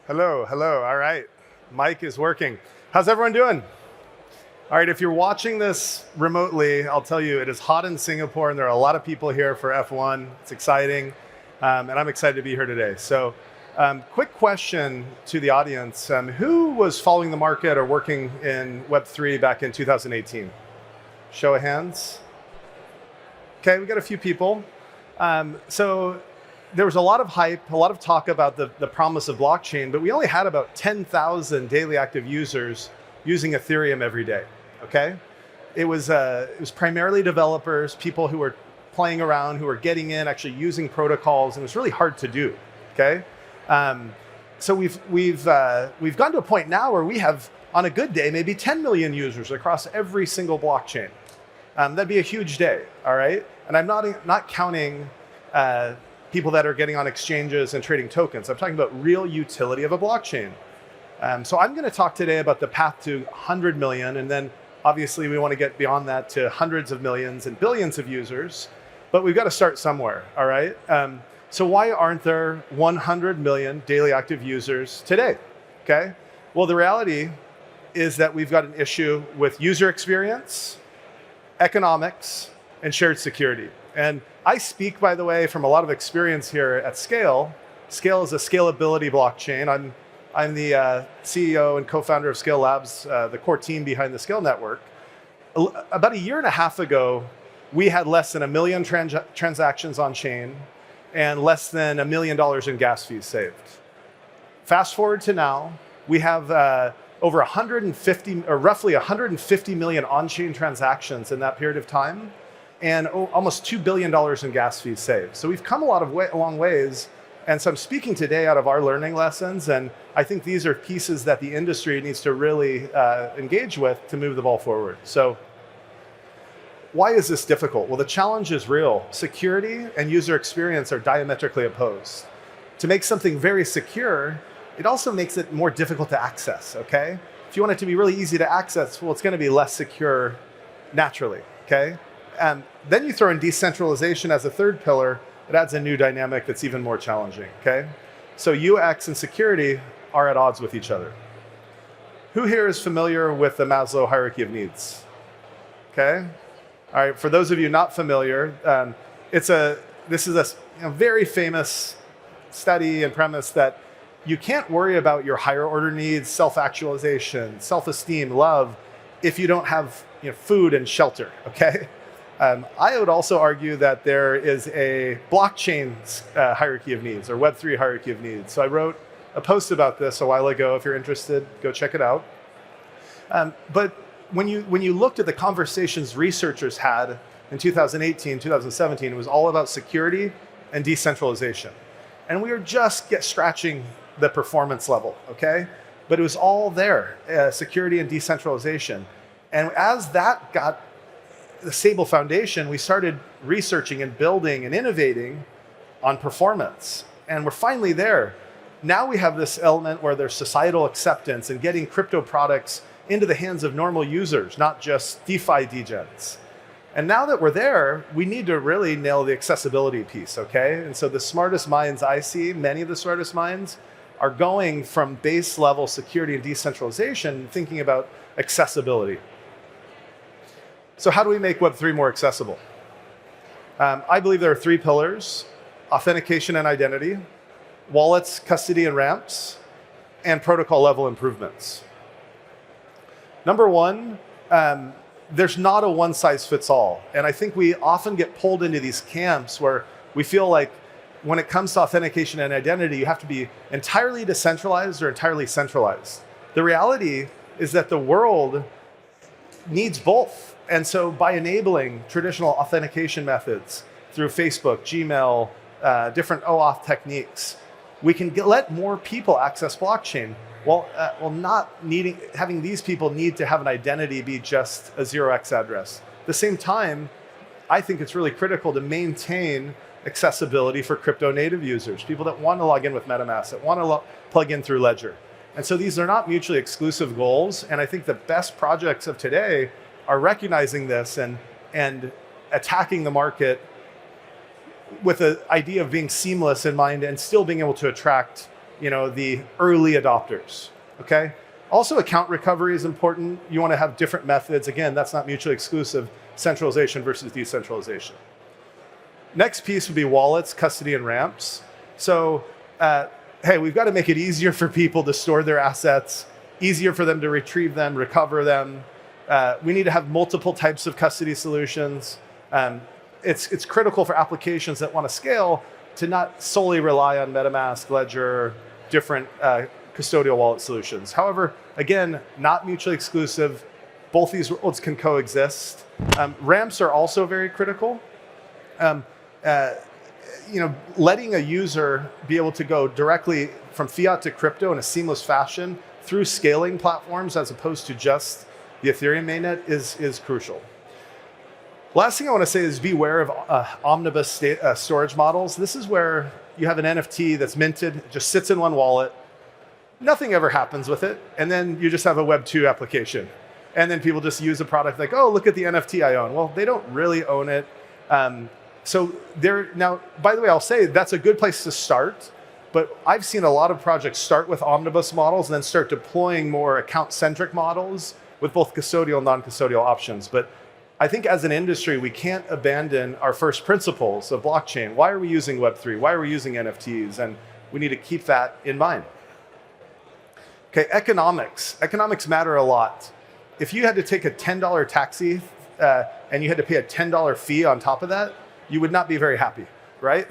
Hello, hello. All right. Mic is working. How's everyone doing? All right, if you're watching this remotely, I'll tell you it is hot in Singapore and there are a lot of people here for F1. It's exciting, and I'm excited to be here today. So, quick question to the audience. Who was following the market or working in Web3 back in 2018? Show of hands. Okay, we got a few people. So there was a lot of hype, a lot of talk about the promise of blockchain, but we only had about 10,000 daily active users using Ethereum every day, okay? It was primarily developers, people who were playing around, who were getting in, actually using protocols, and it was really hard to do, okay? So we've gotten to a point now where we have, on a good day, maybe 10 million users across every single blockchain. That'd be a huge day, all right? And I'm not counting people that are getting on exchanges and trading tokens. I'm talking about real utility of a blockchain. So I'm going to talk today about the path to 100 million, and then obviously we want to get beyond that to hundreds of millions and billions of users, but we've got to start somewhere, all right? So why aren't there 100 million daily active users today, okay? Well, the reality is that we've got an issue with user experience, economics, and shared security. And I speak, by the way, from a lot of experience here at Skale. Skale is a scalability blockchain. I'm the CEO and co-founder of Skale Labs, the core team behind the Skale network. About a year and a half ago, we had less than 1 million transactions on chain and less than $1 million in gas fees saved. Fast forward to now, we have over 150, or roughly 150 million on-chain transactions in that period of time, and almost $2 billion in gas fees saved. So we've come a long ways. And so I'm speaking today out of our learning lessons, and I think these are pieces that the industry needs to really engage with to move the ball forward. So why is this difficult? Well, the challenge is real. Security and user experience are diametrically opposed. To make something very secure, it also makes it more difficult to access, okay? If you want it to be really easy to access, well, it's going to be less secure naturally, okay? Then you throw in decentralization as a third pillar. It adds a new dynamic that's even more challenging, okay? So UX and security are at odds with each other. Who here is familiar with the Maslow hierarchy of needs? Okay? All right, for those of you not familiar, this is a very famous study and premise that you can't worry about your higher order needs, self-actualization, self-esteem, love, if you don't have food and shelter, okay? I would also argue that there is a blockchain hierarchy of needs, or Web3 hierarchy of needs. So I wrote a post about this a while ago. If you're interested, go check it out. But when you looked at the conversations researchers had in 2018, 2017, it was all about security and decentralization. And we were just scratching the performance level, okay? But it was all there, security and decentralization. And as that got the stable foundation, we started researching and building and innovating on performance. And we're finally there. Now we have this element where there's societal acceptance and getting crypto products into the hands of normal users, not just DeFi degens. And now that we're there, we need to really nail the accessibility piece, okay? And so the smartest minds I see, many of the smartest minds, are going from base level security and decentralization, thinking about accessibility. So how do we make Web3 more accessible? I believe there are 3 pillars: authentication and identity, wallets, custody and ramps, and protocol level improvements. Number 1, there's not a one size fits all. And I think we often get pulled into these camps where we feel like when it comes to authentication and identity, you have to be entirely decentralized or entirely centralized. The reality is that the world needs both. And so by enabling traditional authentication methods through Facebook, Gmail, different OAuth techniques, we can let more people access blockchain while not having these people need to have an identity be just a 0x address. At the same time, I think it's really critical to maintain accessibility for crypto native users, people that want to log in with MetaMask, that want to plug in through Ledger. And so these are not mutually exclusive goals. And I think the best projects of today are recognizing this and attacking the market with the idea of being seamless in mind and still being able to attract the early adopters, okay? Also, account recovery is important. You want to have different methods. Again, that's not mutually exclusive, centralization versus decentralization. Next piece would be wallets, custody, and ramps. So, hey, we've got to make it easier for people to store their assets, easier for them to retrieve them, recover them. We need to have multiple types of custody solutions. It's critical for applications that want to scale to not solely rely on MetaMask, Ledger, different custodial wallet solutions. However, again, not mutually exclusive. Both these worlds can coexist. Ramps are also very critical. Letting a user be able to go directly from fiat to crypto in a seamless fashion through scaling platforms as opposed to just the Ethereum mainnet is crucial. Last thing I want to say is beware of omnibus storage models. This is where you have an NFT that's minted, just sits in one wallet, nothing ever happens with it, and then you just have a Web 2 application. And then people just use the product like, oh, look at the NFT I own. Well, they don't really own it. Now, by the way, I'll say that's a good place to start, but I've seen a lot of projects start with omnibus models and then start deploying more account-centric models with both custodial and non-custodial options. But I think as an industry, we can't abandon our first principles of blockchain. Why are we using Web3? Why are we using NFTs? And we need to keep that in mind. Okay, economics. Economics matter a lot. If you had to take a $10 taxi and you had to pay a $10 fee on top of that, you would not be very happy, right?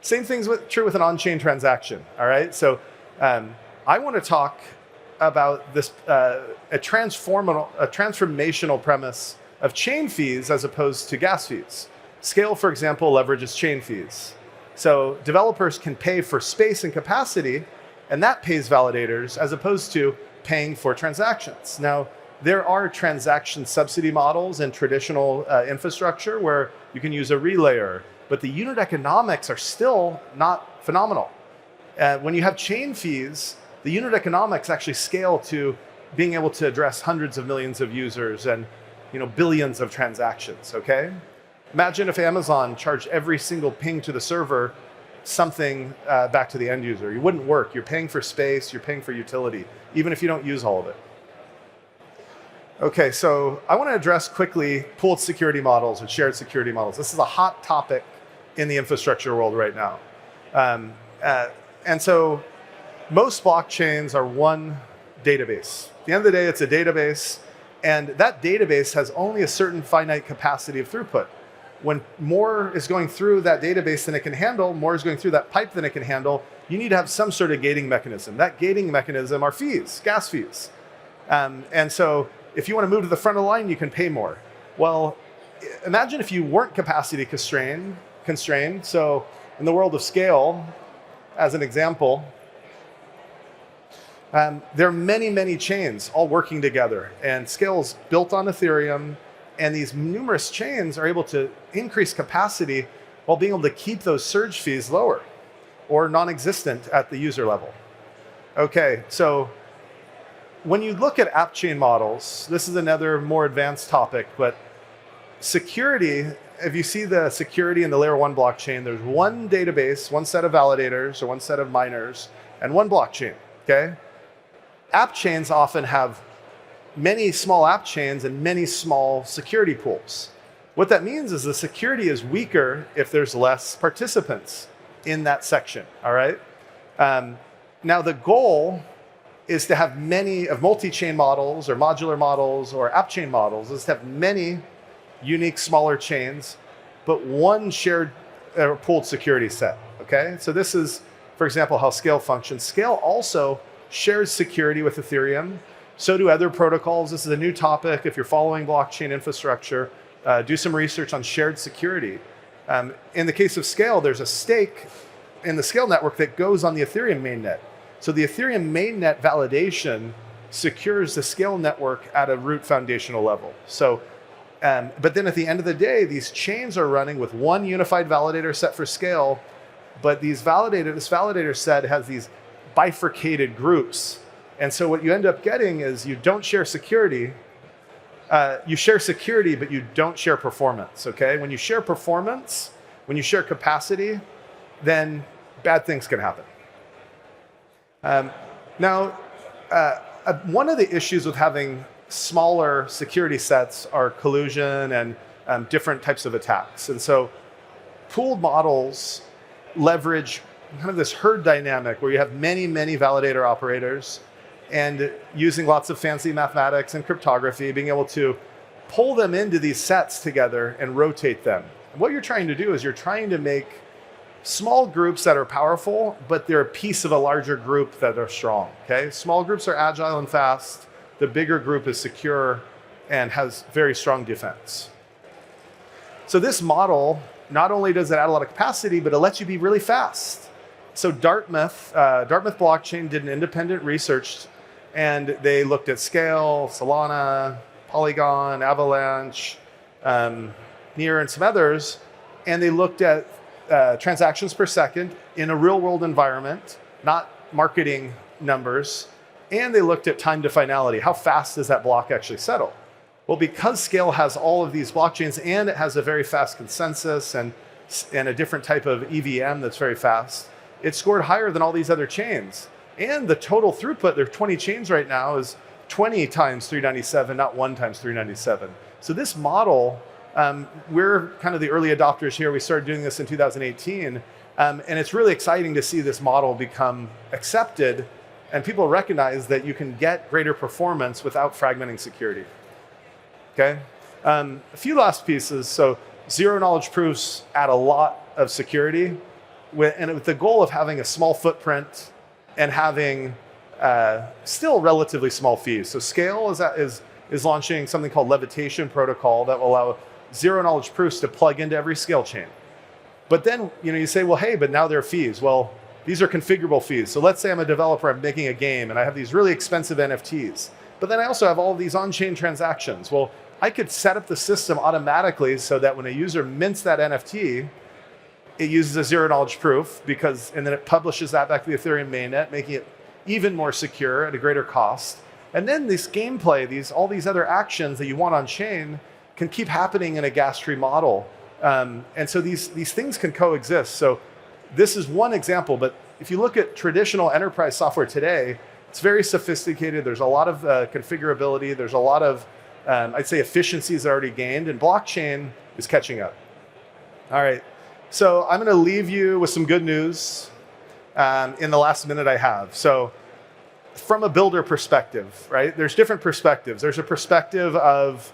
Same thing's true with an on-chain transaction, all right? So I want to talk about this, a transformational premise of chain fees as opposed to gas fees. Scale, for example, leverages chain fees. So developers can pay for space and capacity, and that pays validators as opposed to paying for transactions. Now, there are transaction subsidy models in traditional infrastructure where you can use a relayer, but the unit economics are still not phenomenal. When you have chain fees, the unit economics actually scale to being able to address hundreds of millions of users and billions of transactions, okay? Imagine if Amazon charged every single ping to the server something back to the end user. It wouldn't work. You're paying for space, you're paying for utility, even if you don't use all of it. Okay, so I want to address quickly pooled security models and shared security models. This is a hot topic in the infrastructure world right now. And so most blockchains are one database. At the end of the day, it's a database, and that database has only a certain finite capacity of throughput. When more is going through that database than it can handle, more is going through that pipe than it can handle, you need to have some sort of gating mechanism. That gating mechanism are fees, gas fees. And so if you want to move to the front of the line, you can pay more. Well, imagine if you weren't capacity constrained. So in the world of Scale, as an example, there are many, many chains all working together. And Scale's built on Ethereum. And these numerous chains are able to increase capacity while being able to keep those surge fees lower or non-existent at the user level. Okay, so when you look at app chain models, this is another more advanced topic, but security, if you see the security in the layer 1 blockchain, there's one database, one set of validators or one set of miners, and one blockchain, okay? App chains often have many small app chains and many small security pools. What that means is the security is weaker if there's less participants in that section, all right? Now the goal is to have many of multi-chain models or modular models or app chain models, is to have many unique smaller chains, but one shared pooled security set, okay? So this is, for example, how Scale functions. Scale also shares security with Ethereum. So do other protocols. This is a new topic. If you're following blockchain infrastructure, do some research on shared security. In the case of Scale, there's a stake in the Scale network that goes on the Ethereum mainnet. So the Ethereum mainnet validation secures the Scale network at a root foundational level. So, but then at the end of the day, these chains are running with one unified validator set for Scale, but this validator set has these bifurcated groups. And so what you end up getting is you don't share security. You share security, but you don't share performance, okay? When you share performance, when you share capacity, then bad things can happen. Now, one of the issues with having smaller security sets are collusion and different types of attacks. And so pooled models leverage kind of this herd dynamic where you have many, many validator operators and using lots of fancy mathematics and cryptography, being able to pull them into these sets together and rotate them. And what you're trying to do is you're trying to make small groups that are powerful, but they're a piece of a larger group that are strong, okay? Small groups are agile and fast. The bigger group is secure and has very strong defense. So this model, not only does it add a lot of capacity, but it lets you be really fast. So Dartmouth blockchain did an independent research, and they looked at Skale, Solana, Polygon, Avalanche, Near, and some others, and they looked at transactions per second in a real world environment, not marketing numbers, and they looked at time to finality. How fast does that block actually settle? Well, because Skale has all of these blockchains and it has a very fast consensus and a different type of EVM that's very fast, it scored higher than all these other chains. And the total throughput, there are 20 chains right now, is 20 times 397, not 1 times 397. So this model, we're kind of the early adopters here. We started doing this in 2018. And it's really exciting to see this model become accepted and people recognize that you can get greater performance without fragmenting security. Okay, a few last pieces. So zero knowledge proofs add a lot of security with the goal of having a small footprint and having still relatively small fees. So Skale is launching something called levitation protocol that will allow zero knowledge proofs to plug into every Scale chain. But then you say, well, hey, but now there are fees. Well, these are configurable fees. So let's say I'm a developer, I'm making a game, and I have these really expensive NFTs. But then I also have all of these on-chain transactions. Well, I could set up the system automatically so that when a user mints that NFT, it uses a zero knowledge proof and then it publishes that back to the Ethereum mainnet, making it even more secure at a greater cost. And then this gameplay, all these other actions that you want on chain can keep happening in a gas tree model. And so these things can coexist. So this is one example, but if you look at traditional enterprise software today, it's very sophisticated. There's a lot of configurability. There's a lot of, I'd say, efficiencies already gained, and blockchain is catching up. All right, so I'm going to leave you with some good news in the last minute I have. So from a builder perspective, right, there's different perspectives. There's a perspective of,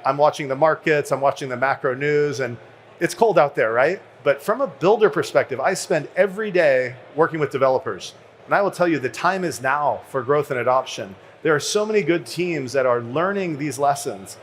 I'm watching the markets, I'm watching the macro news, and it's cold out there, right? But from a builder perspective, I spend every day working with developers. And I will tell you, the time is now for growth and adoption. There are so many good teams that are learning these lessons,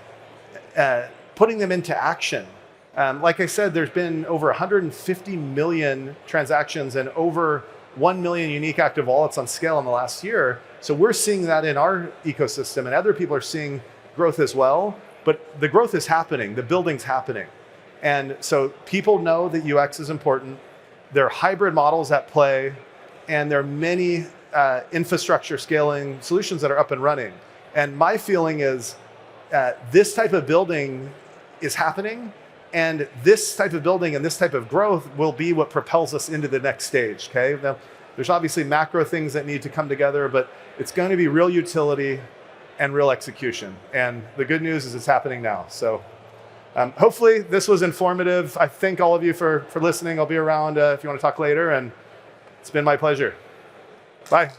putting them into action. Like I said, there's been over 150 million transactions and over 1 million unique active wallets on Skale in the last year. So we're seeing that in our ecosystem, and other people are seeing growth as well. But the growth is happening, the building's happening. And so people know that UX is important. There are hybrid models at play, and there are many infrastructure scaling solutions that are up and running. And my feeling is this type of building is happening, and this type of building and this type of growth will be what propels us into the next stage, okay? Now, there's obviously macro things that need to come together, but it's going to be real utility and real execution. And the good news is it's happening now. So hopefully this was informative. I thank all of you for listening. I'll be around if you want to talk later, and it's been my pleasure. Bye.